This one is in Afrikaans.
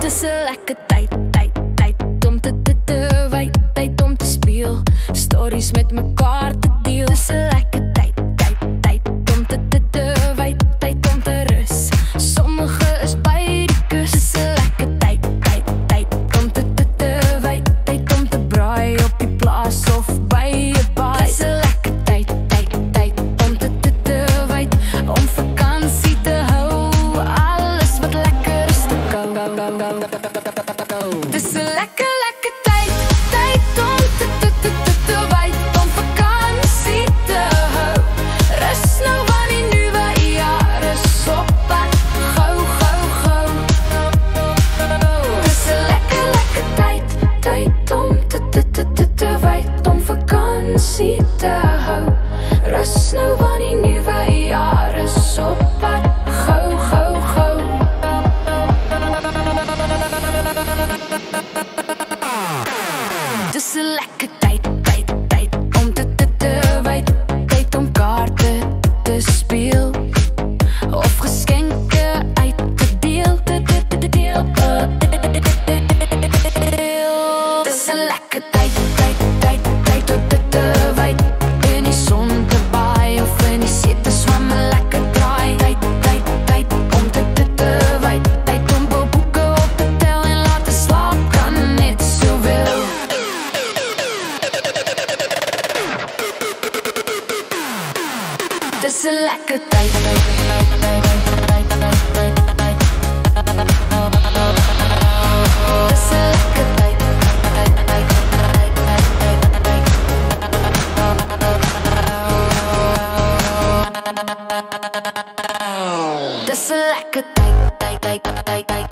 Dis 'n lekker tyd om te wyd, tyd om te speel, stories met mekaar te deel. Dis 'n lekker tyd om te wyd, tyd om te rus. Sommige is by die kus. Dis 'n lekker tyd om te wyd, tyd om te braai op die plaas of by 'n bar. Dis 'n lekker tyd om te wyd, om vakansie te hou, alles wat lekker is te kou. Dis 'n lekker tyd om te wyd, om vakansie te hou. Rus nou want die nuwe jaar is op pad, gou. Dis 'n lekker tyd om te wyd, om vakansie te hou. Rus nou want die nuwe jaar is op pad, gou. Dis 'n lekker tyd om te wyd, tyd om kaarte te speel of geskenke uit te deel. Dis 'n lekker tyd om te wyd, in die son te baai of in die see te swem, 'n lekker draai. Tyd om te wyd, tyd om boeke op te tel en laat slaap kan net soveel. Dis 'n lekker tyd. Dis 'n lekker tyd. Dis 'n lekker tyd.